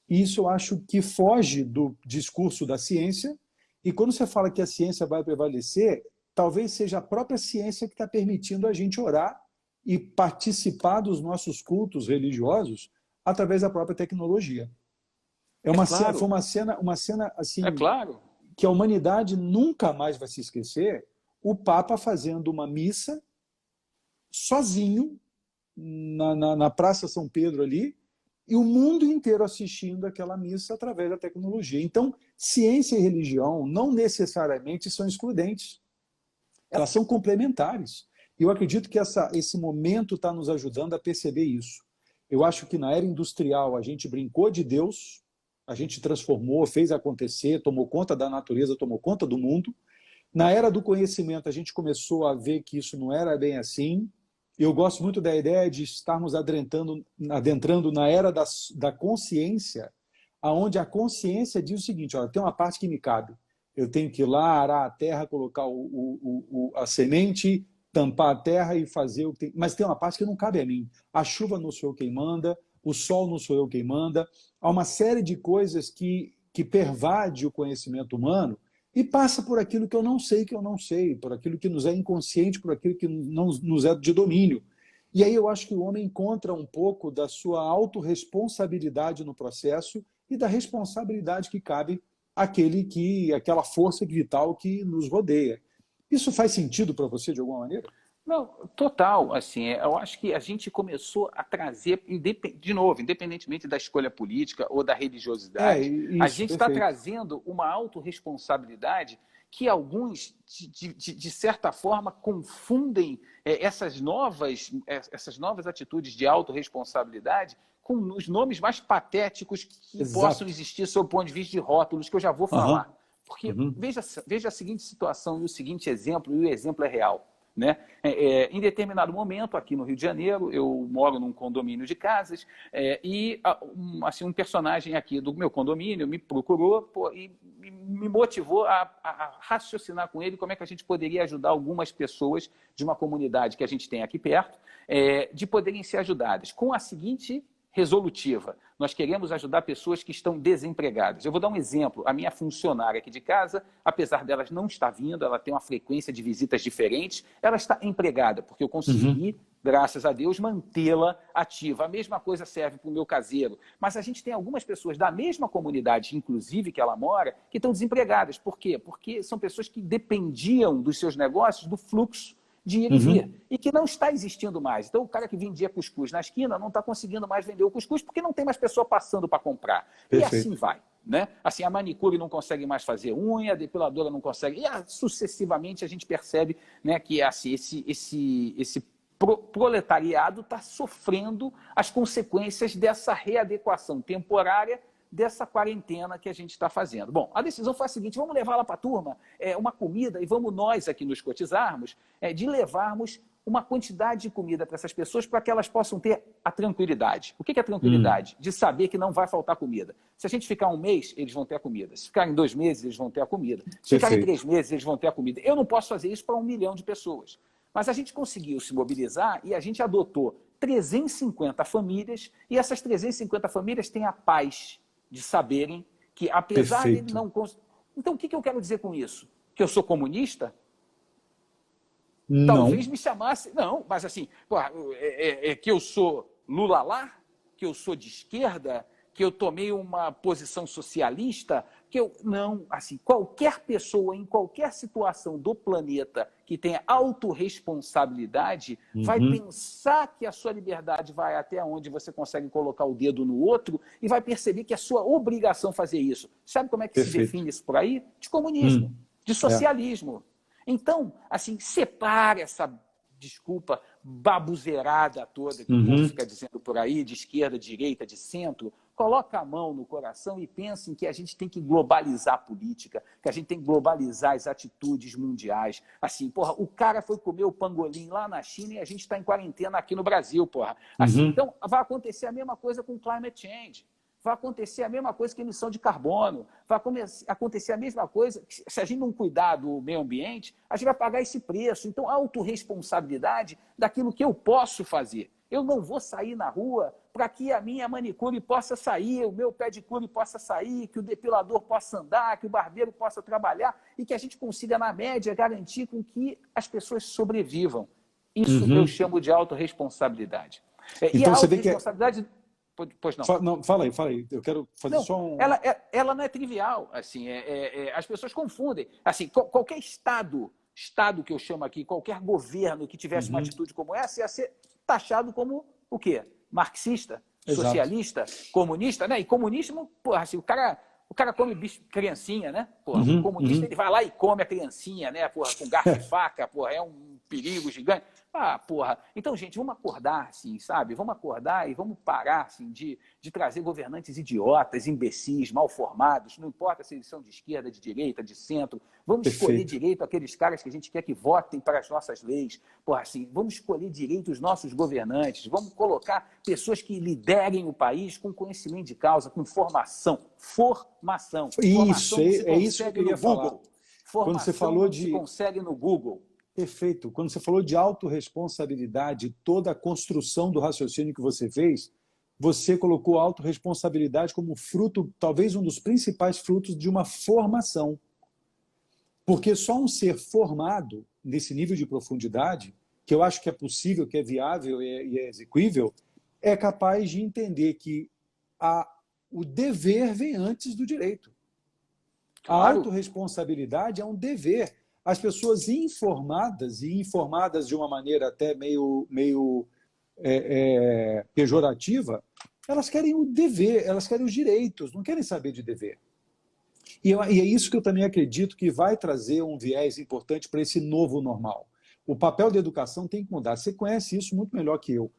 E isso eu acho que foge do discurso da ciência. E quando você fala que a ciência vai prevalecer, talvez seja a própria ciência que está permitindo a gente orar e participar dos nossos cultos religiosos através da própria tecnologia. Foi uma cena assim, que a humanidade nunca mais vai se esquecer, o Papa fazendo uma missa sozinho na Praça São Pedro ali, e o mundo inteiro assistindo aquela missa através da tecnologia. Então, ciência e religião não necessariamente são excludentes. Elas são complementares. E eu acredito que esse momento está nos ajudando a perceber isso. Eu acho que na era industrial a gente brincou de Deus, a gente transformou, fez acontecer, tomou conta da natureza, tomou conta do mundo. Na era do conhecimento, a gente começou a ver que isso não era bem assim. Eu gosto muito da ideia de estarmos adentrando na era da consciência, onde a consciência diz o seguinte: olha, tem uma parte que me cabe. Eu tenho que ir lá, arar a terra, colocar a semente, tampar a terra e fazer o que tem. Mas tem uma parte que não cabe a mim. A chuva não sou eu quem manda, o sol não sou eu quem manda. Há uma série de coisas que pervade o conhecimento humano e passa por aquilo que eu não sei, por aquilo que nos é inconsciente, por aquilo que não nos é de domínio. E aí eu acho que o homem encontra um pouco da sua autorresponsabilidade no processo e da responsabilidade que cabe àquela força vital que nos rodeia. Isso faz sentido para você de alguma maneira? Não, total. Assim, eu acho que a gente começou a trazer, de novo, independentemente da escolha política ou da religiosidade, a gente está trazendo uma autorresponsabilidade que alguns, de certa forma, confundem essas novas atitudes de autorresponsabilidade com os nomes mais patéticos que possam existir sob o ponto de vista de rótulos, que eu já vou falar. Porque veja a seguinte situação e o seguinte exemplo, e o exemplo é real. Né? Em determinado momento, aqui no Rio de Janeiro, eu moro num condomínio de casas e assim, um personagem aqui do meu condomínio me procurou e me motivou a raciocinar com ele como é que a gente poderia ajudar algumas pessoas de uma comunidade que a gente tem aqui perto de poderem ser ajudadas com a seguinte resolutiva: nós queremos ajudar pessoas que estão desempregadas. Eu vou dar um exemplo. A minha funcionária aqui de casa, apesar delas não estar vindo, ela tem uma frequência de visitas diferentes, ela está empregada, porque eu consegui, graças a Deus, mantê-la ativa. A mesma coisa serve para o meu caseiro. Mas a gente tem algumas pessoas da mesma comunidade, inclusive que ela mora, que estão desempregadas. Por quê? Porque são pessoas que dependiam dos seus negócios do fluxo de ir e vir, e que não está existindo mais. Então, o cara que vendia cuscuz na esquina não está conseguindo mais vender o cuscuz porque não tem mais pessoa passando para comprar. Perfeito. E assim vai. Né? Assim, a manicure não consegue mais fazer unha, a depiladora não consegue. E sucessivamente a gente percebe, né, que assim, esse proletariado está sofrendo as consequências dessa readequação temporária dessa quarentena que a gente está fazendo. Bom, a decisão foi a seguinte: vamos levar lá para a turma uma comida e vamos nós aqui nos cotizarmos de levarmos uma quantidade de comida para essas pessoas para que elas possam ter a tranquilidade. O que é a tranquilidade? De saber que não vai faltar comida. Se a gente ficar um mês, eles vão ter a comida. Se ficar em 2 meses, eles vão ter a comida. Se ficar em 3 meses, eles vão ter a comida. Eu não posso fazer isso para 1 milhão de pessoas. Mas a gente conseguiu se mobilizar e a gente adotou 350 famílias e essas 350 famílias têm a paz de saberem que, apesar de ele não... Então, o que eu quero dizer com isso? Que eu sou comunista? Não. Talvez me chamasse... Não, mas assim, que eu sou Lula lá, que eu sou de esquerda, que eu tomei uma posição socialista, que eu... Não, assim, qualquer pessoa, em qualquer situação do planeta que tenha autorresponsabilidade, vai pensar que a sua liberdade vai até onde você consegue colocar o dedo no outro e vai perceber que é sua obrigação fazer isso. Sabe como é que se define isso por aí? De comunismo, de socialismo. Então, assim, separe essa, desculpa, babuzeirada toda que o povo fica dizendo por aí, de esquerda, de direita, de centro. Coloca a mão no coração e pense em que a gente tem que globalizar a política, que a gente tem que globalizar as atitudes mundiais. Assim, porra, o cara foi comer o pangolim lá na China e a gente está em quarentena aqui no Brasil, porra. Assim, então, vai acontecer a mesma coisa com climate change. Vai acontecer a mesma coisa com emissão de carbono. Vai acontecer a mesma coisa. Se a gente não cuidar do meio ambiente, a gente vai pagar esse preço. Então, a autorresponsabilidade daquilo que eu posso fazer. Eu não vou sair na rua para que a minha manicure possa sair, o meu pedicure possa sair, que o depilador possa andar, que o barbeiro possa trabalhar e que a gente consiga, na média, garantir com que as pessoas sobrevivam. Isso eu chamo de autorresponsabilidade. Então, e a você vê que... autorresponsabilidade... Pois não. Não, fala aí. Eu quero fazer só um... Ela não é trivial. Assim, as pessoas confundem. Assim, qualquer Estado que eu chamo aqui, qualquer governo que tivesse uma atitude como essa, ia ser taxado como o quê? Marxista, socialista, comunista, né? E comunismo, porra, assim, o cara come criancinha, né? Porra, o comunista ele vai lá e come a criancinha, né? Porra, com garfo e faca, porra, é um perigo gigante. Ah, porra. Então, gente, vamos acordar, assim, sabe? Vamos acordar e vamos parar, assim, de trazer governantes idiotas, imbecis, mal formados, não importa se eles são de esquerda, de direita, de centro. Vamos escolher direito aqueles caras que a gente quer que votem para as nossas leis. Porra, assim, vamos escolher direito os nossos governantes. Vamos colocar pessoas que liderem o país com conhecimento de causa, com formação. Formação. Isso, é isso que eu queria falar. Formação quando você falou se consegue no Google. Perfeito. Quando você falou de autorresponsabilidade, toda a construção do raciocínio que você fez, você colocou a autorresponsabilidade como fruto, talvez um dos principais frutos de uma formação. Porque só um ser formado nesse nível de profundidade, que eu acho que é possível, que é viável e é execuível, é capaz de entender que o dever vem antes do direito. Claro. A autorresponsabilidade é um dever. As pessoas informadas, e informadas de uma maneira até meio pejorativa, elas querem o dever, elas querem os direitos, não querem saber de dever. E é isso que eu também acredito que vai trazer um viés importante para esse novo normal. O papel da educação tem que mudar. Você conhece isso muito melhor que eu.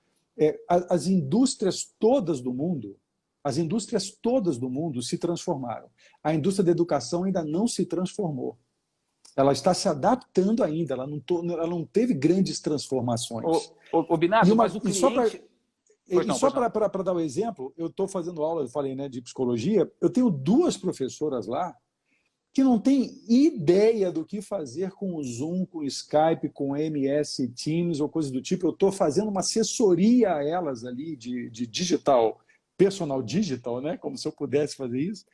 As indústrias todas do mundo, se transformaram. A indústria da educação ainda não se transformou. Ela está se adaptando ainda, ela não teve grandes transformações. Binato, mas o cliente... Só para dar um exemplo, eu estou fazendo aula, eu falei, né, de psicologia, eu tenho 2 professoras lá que não têm ideia do que fazer com o Zoom, com o Skype, com o MS Teams ou coisa do tipo. Eu estou fazendo uma assessoria a elas ali de digital, personal digital, né, como se eu pudesse fazer isso.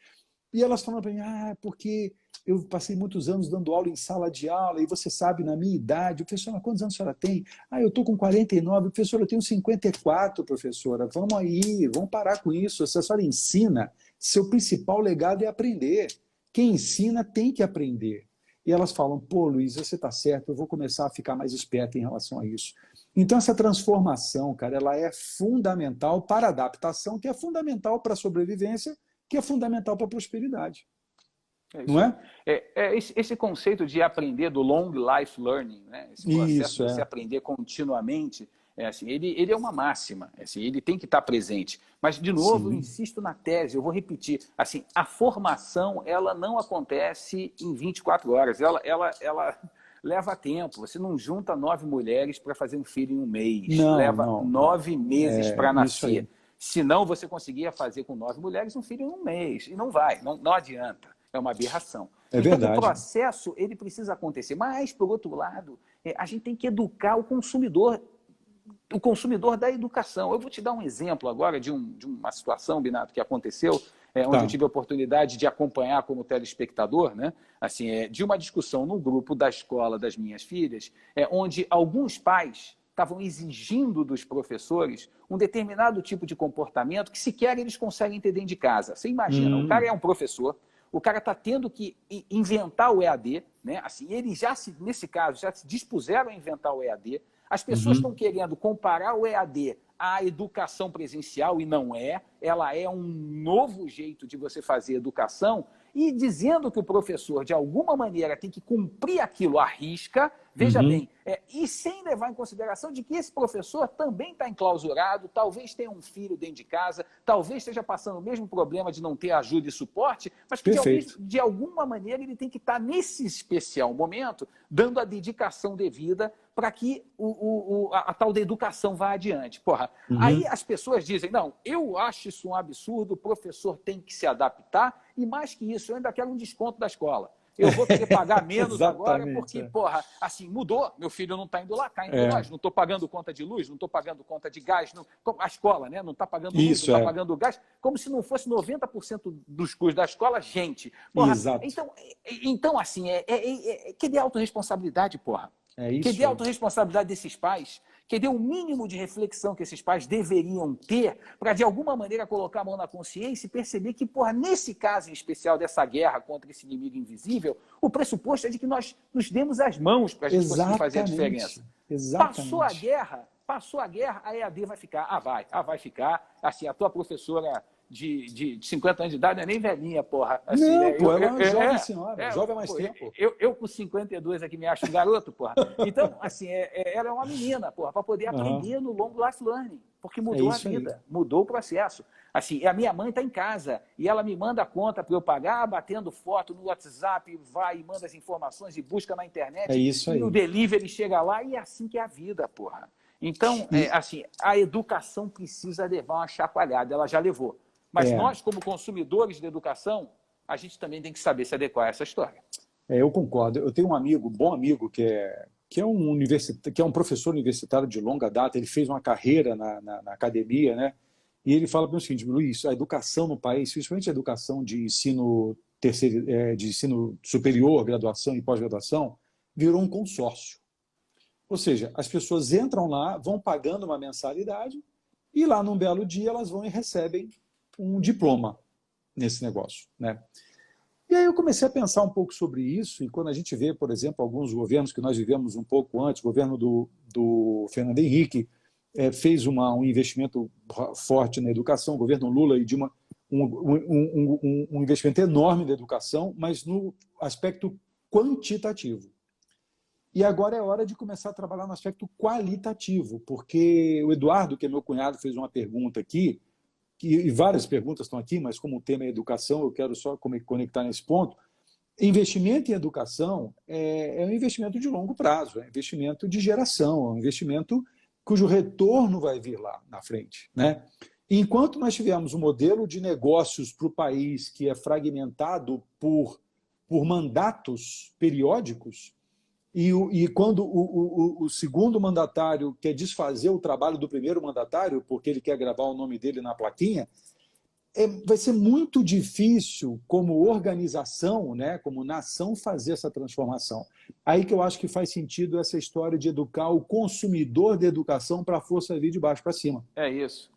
E elas falam para mim, porque eu passei muitos anos dando aula em sala de aula, e você sabe, na minha idade, professora, quantos anos a senhora tem? Eu estou com 49, professora, eu tenho 54, professora, vamos aí, vamos parar com isso, se a senhora ensina, seu principal legado é aprender. Quem ensina tem que aprender. E elas falam, pô, Luiz, você está certo, eu vou começar a ficar mais esperto em relação a isso. Então, essa transformação, cara, ela é fundamental para a adaptação, que é fundamental para a sobrevivência, que é fundamental para a prosperidade. Não é? Esse conceito de aprender do long life learning, né? Esse processo de você aprender continuamente, assim, ele é uma máxima, assim, ele tem que estar presente. Mas, de novo, eu insisto na tese, eu vou repetir, assim, a formação ela não acontece em 24 horas, ela leva tempo. Você não junta 9 mulheres para fazer um filho em um mês, leva 9 meses para nascer. Senão, você conseguia fazer com 9 mulheres um filho em um mês. E não vai, não adianta. É uma aberração. É verdade. Então, o processo ele precisa acontecer. Mas, por outro lado, a gente tem que educar o consumidor da educação. Eu vou te dar um exemplo agora de uma situação, Binato, que aconteceu, onde eu tive a oportunidade de acompanhar como telespectador, né? Assim, de uma discussão no grupo da escola das minhas filhas, onde alguns pais estavam exigindo dos professores um determinado tipo de comportamento que sequer eles conseguem ter dentro de casa. Você imagina, o cara é um professor, o cara está tendo que inventar o EAD, né? Assim, eles nesse caso, já se dispuseram a inventar o EAD, as pessoas estão querendo comparar o EAD à educação presencial, e não é. Ela é um novo jeito de você fazer educação, e dizendo que o professor, de alguma maneira, tem que cumprir aquilo à risca, veja bem, e sem levar em consideração de que esse professor também está enclausurado, talvez tenha um filho dentro de casa, talvez esteja passando o mesmo problema de não ter ajuda e suporte, mas que de alguma maneira ele tem que estar nesse especial momento dando a dedicação devida para que a tal da educação vá adiante. Porra, aí as pessoas dizem, não, eu acho isso um absurdo, o professor tem que se adaptar, e mais que isso, eu ainda quero um desconto da escola. Eu vou querer pagar menos agora porque, porra, assim, mudou. Meu filho não está indo lá, está indo longe. Não estou pagando conta de luz, não estou pagando conta de gás. A escola, né? Não está pagando luz, não está pagando gás. Como se não fosse 90% dos custos da escola, gente. Porra, então, assim, que de autorresponsabilidade, porra. Que de autorresponsabilidade desses pais, que dê o mínimo de reflexão que esses pais deveriam ter para, de alguma maneira, colocar a mão na consciência e perceber que, porra, nesse caso em especial dessa guerra contra esse inimigo invisível, o pressuposto é de que nós nos demos as mãos para a gente conseguir fazer a diferença. Passou a guerra, a EAD vai ficar. Vai ficar. Assim, a tua professora de 50 anos de idade não é nem velhinha, porra. Assim, não, pô, ela é uma jovem senhora, jovem há mais tempo. Eu com 52 aqui me acho um garoto, porra. Então, assim, ela é uma menina, porra, para poder aprender no long life learning, porque mudou a vida, mudou o processo. Assim, a minha mãe está em casa e ela me manda a conta para eu pagar, batendo foto no WhatsApp, vai e manda as informações e busca na internet. E o delivery chega lá e é assim que é a vida, porra. Então, assim, a educação precisa levar uma chacoalhada, ela já levou. Mas nós, como consumidores de educação, a gente também tem que saber se adequar a essa história. Eu concordo. Eu tenho um amigo, bom amigo, que é um professor universitário de longa data. Ele fez uma carreira na academia, né? E ele fala para mim o seguinte, Luiz, a educação no país, principalmente a educação de ensino de ensino superior, graduação e pós-graduação, virou um consórcio. Ou seja, as pessoas entram lá, vão pagando uma mensalidade e lá num belo dia elas vão e recebem um diploma nesse negócio, né? E aí eu comecei a pensar um pouco sobre isso, e quando a gente vê, por exemplo, alguns governos que nós vivemos um pouco antes, o governo do Fernando Henrique fez um investimento forte na educação, o governo Lula e Dilma, um investimento enorme na educação, mas no aspecto quantitativo. E agora é hora de começar a trabalhar no aspecto qualitativo, porque o Eduardo, que é meu cunhado, fez uma pergunta aqui, e várias perguntas estão aqui, mas como o tema é educação, eu quero só conectar nesse ponto. Investimento em educação é um investimento de longo prazo, é um investimento de geração, é um investimento cujo retorno vai vir lá na frente, né? Enquanto nós tivermos um modelo de negócios para o país que é fragmentado por mandatos periódicos, e quando o segundo mandatário quer desfazer o trabalho do primeiro mandatário, porque ele quer gravar o nome dele na plaquinha, vai ser muito difícil, como organização, né, como nação, fazer essa transformação. Aí que eu acho que faz sentido essa história de educar o consumidor de educação para a força vir de baixo para cima. É isso.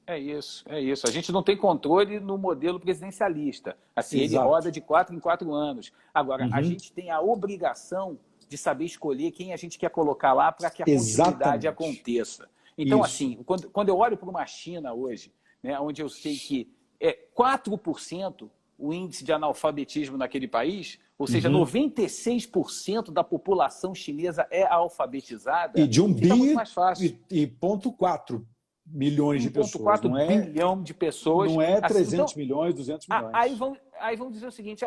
A gente não tem controle no modelo presidencialista. Assim, ele roda de 4 em 4 anos. Agora, a gente tem a obrigação de saber escolher quem a gente quer colocar lá para que a continuidade aconteça. Então, assim, quando eu olho para uma China hoje, né, onde eu sei que 4% o índice de analfabetismo naquele país, ou seja, 96% da população chinesa é alfabetizada. E de 1 bi mais fácil. E 1,4 milhões de pessoas. 1,4 bilhão de pessoas. Não é 300 então, milhões, 200 milhões. Aí vão dizer o seguinte,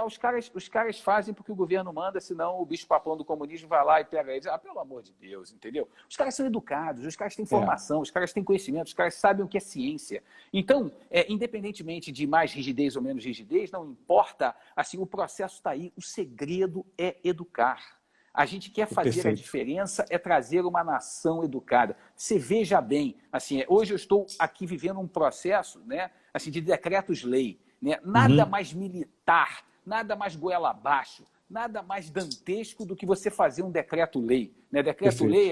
os caras fazem porque o governo manda, senão o bicho-papão do comunismo vai lá e pega eles. Pelo amor de Deus, entendeu? Os caras são educados, os caras têm formação, os caras têm conhecimento, os caras sabem o que é ciência. Então, independentemente de mais rigidez ou menos rigidez, não importa, assim, o processo está aí, o segredo é educar. A gente quer fazer a diferença, é trazer uma nação educada. Você veja bem, assim, hoje eu estou aqui vivendo um processo, né, assim, de decretos-lei, né? Nada mais militar, nada mais goela abaixo, nada mais dantesco do que você fazer um decreto-lei. Né? Decreto-lei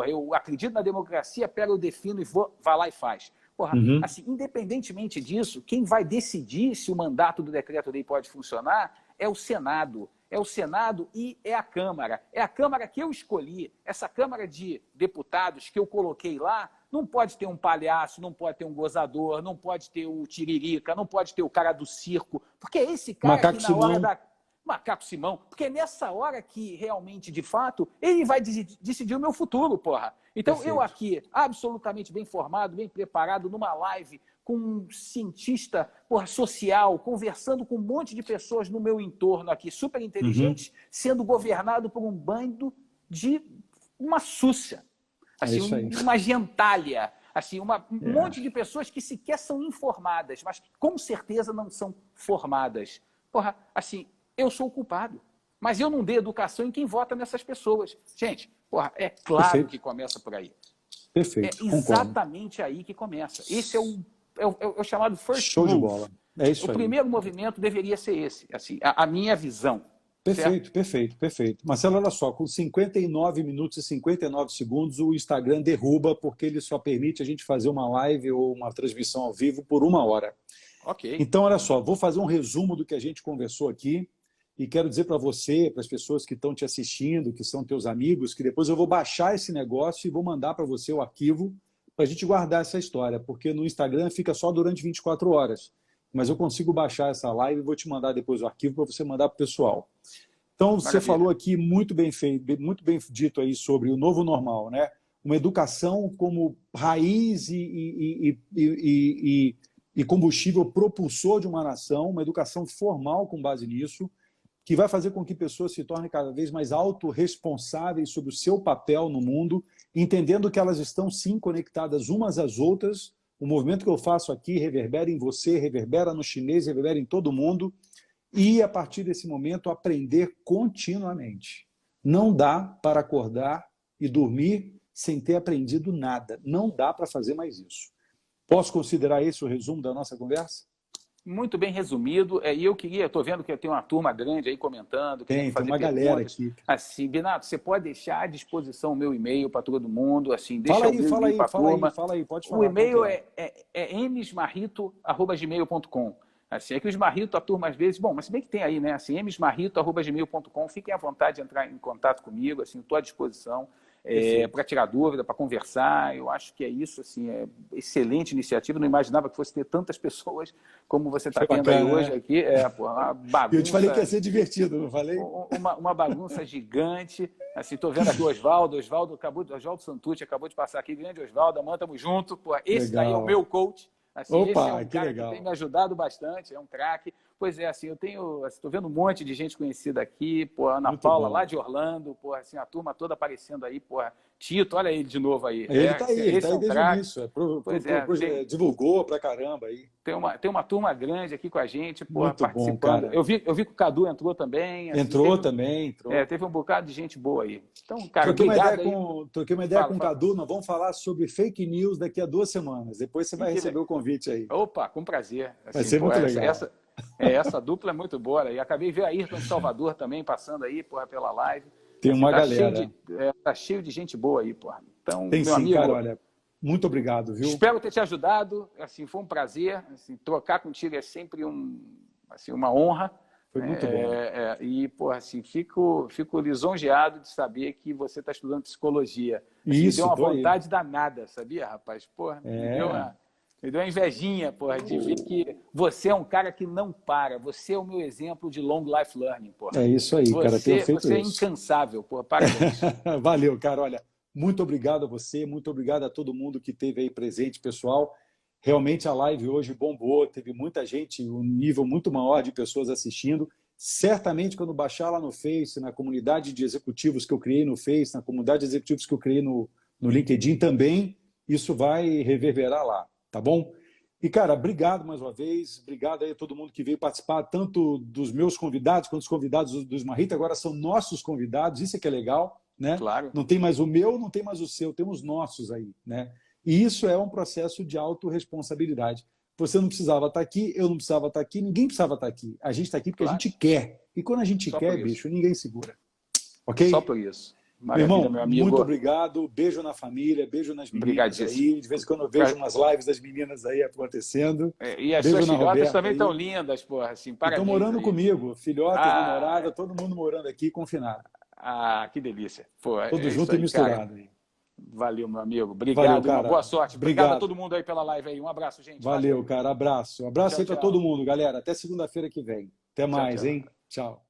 eu acredito na democracia, eu defino e vai lá e faz. Assim, independentemente disso, quem vai decidir se o mandato do decreto-lei pode funcionar é o Senado. É o Senado e é a Câmara. É a Câmara que eu escolhi. Essa Câmara de Deputados que eu coloquei lá não pode ter um palhaço, não pode ter um gozador, não pode ter o tiririca, não pode ter o cara do circo, porque é esse cara Macaco que na Simão. hora da... Macaco Simão, porque é nessa hora que realmente, de fato, ele vai decidir o meu futuro, porra. Então, eu aqui, absolutamente bem formado, bem preparado, numa live com um cientista social, conversando com um monte de pessoas no meu entorno aqui, super inteligentes, sendo governado por um bando de uma súcia, assim, uma gentalha, assim, um monte de pessoas que sequer são informadas, mas que com certeza não são formadas. Porra, assim, eu sou o culpado, mas eu não dei educação em quem vota nessas pessoas. Gente, porra, é claro que começa por aí. Perfeito, é exatamente aí que começa. Esse é o chamado first move. Show de bola. É isso o aí. primeiro movimento deveria ser esse, assim, a minha visão. Perfeito, perfeito. Marcelo, olha só, com 59 minutos e 59 segundos, o Instagram derruba porque ele só permite a gente fazer uma live ou uma transmissão ao vivo por 1 hora. Ok. Então, olha só, vou fazer um resumo do que a gente conversou aqui e quero dizer para você, para as pessoas que estão te assistindo, que são teus amigos, que depois eu vou baixar esse negócio e vou mandar para você o arquivo para a gente guardar essa história, porque no Instagram fica só durante 24 horas. Mas eu consigo baixar essa live e vou te mandar depois o arquivo para você mandar para o pessoal. Então, você falou aqui muito bem feito, muito bem dito aí sobre o novo normal, né? Uma educação como raiz e combustível propulsor de uma nação, uma educação formal com base nisso, que vai fazer com que pessoas se tornem cada vez mais autorresponsáveis sobre o seu papel no mundo, entendendo que elas estão, sim, conectadas umas às outras. O movimento que eu faço aqui reverbera em você, reverbera no chinês, reverbera em todo mundo. E, a partir desse momento, aprender continuamente. Não dá para acordar e dormir sem ter aprendido nada. Não dá para fazer mais isso. Posso considerar esse o resumo da nossa conversa? Muito bem resumido. E eu estou vendo que tem uma turma grande aí comentando. Tem uma galera aqui. Assim, Binato, você pode deixar à disposição o meu e-mail para todo mundo. Assim, fala deixa aí, fala aí, pode falar. O e-mail é msmarrito@gmail.com. Assim, é que o Esmarrito, a turma às vezes... Bom, mas se bem que tem aí, né? Assim, msmarrito@gmail.com. Fiquem à vontade de entrar em contato comigo. Assim, estou à disposição. para tirar dúvida, para conversar. Eu acho que é isso, assim, é excelente iniciativa. Não imaginava que fosse ter tantas pessoas como você está tendo aí hoje, né? Aqui. Uma bagunça. Eu te falei que ia ser divertido, não falei? Uma bagunça gigante. Assim, estou vendo aqui o Oswaldo Santucci acabou de passar aqui. Grande Oswaldo, amanhã estamos juntos. Esse daí é o meu coach. Assim, Opa, esse é um que cara legal. que tem me ajudado bastante, é um craque. Pois é, assim, estou vendo um monte de gente conhecida aqui, a Ana Muito Paula, bom. lá de Orlando, assim, a turma toda aparecendo aí, Tito, olha ele de novo aí. Ele está aí, ele está aí desde o início, divulgou pra caramba aí. Tem uma turma grande aqui com a gente, Muito participando. Bom, cara. Eu vi que o Cadu entrou também. Assim, entrou. Teve um bocado de gente boa aí. Então, cara, troquei uma ideia com o Cadu, nós vamos falar sobre fake news daqui a 2 semanas. Depois você vai receber o convite aí. Opa, com prazer. Assim, vai ser muito legal. Essa dupla é muito boa. E acabei de ver a Ayrton de Salvador também passando aí, pela live. Tem uma galera. Tá cheio de gente boa aí, Então, tem meu sim, amigo, cara, olha, muito obrigado, viu? Espero ter te ajudado. Assim, foi um prazer. Assim, trocar contigo é sempre uma honra. Foi muito bom. Assim, fico lisonjeado de saber que você está estudando psicologia. Assim, Isso, me deu uma vontade danada, sabia, rapaz? Me deu uma invejinha, de ver que você é um cara que não para. Você é o meu exemplo de long life learning, É isso aí, cara. Tenho feito você isso. É incansável, parabéns. Valeu, cara. Olha, muito obrigado a você, muito obrigado a todo mundo que esteve aí presente, pessoal. Realmente a live hoje bombou, teve muita gente, um nível muito maior de pessoas assistindo. Certamente, quando baixar lá no Face, na comunidade de executivos que eu criei no Face, na comunidade de executivos que eu criei no LinkedIn também, isso vai reverberar lá. Tá bom? E, cara, obrigado mais uma vez. Obrigado aí a todo mundo que veio participar, tanto dos meus convidados quanto dos convidados do Smarrita. Agora são nossos convidados, isso é que é legal, né? Claro. Não tem mais o meu, não tem mais o seu, temos nossos aí, né? E isso é um processo de autorresponsabilidade. Você não precisava estar aqui, eu não precisava estar aqui, ninguém precisava estar aqui. A gente está aqui porque a gente quer. E quando a gente quer, bicho, ninguém segura. Ok? Só por isso. Maravilha, meu irmão, muito obrigado. Beijo na família, beijo nas meninas aí. De vez em quando eu vejo umas lives das meninas aí acontecendo. E as suas filhotas também estão lindas, assim, parabéns. Estão morando comigo, filhotas, namorada, todo mundo morando aqui, confinado. Que delícia. Tudo junto e misturado. Cara. Valeu, meu amigo. Obrigado, cara. Boa sorte. Obrigado a todo mundo aí pela live aí. Um abraço, gente. Valeu, cara. Abraço. Abraço aí para todo mundo, galera. Até segunda-feira que vem. Até mais, hein? Tchau.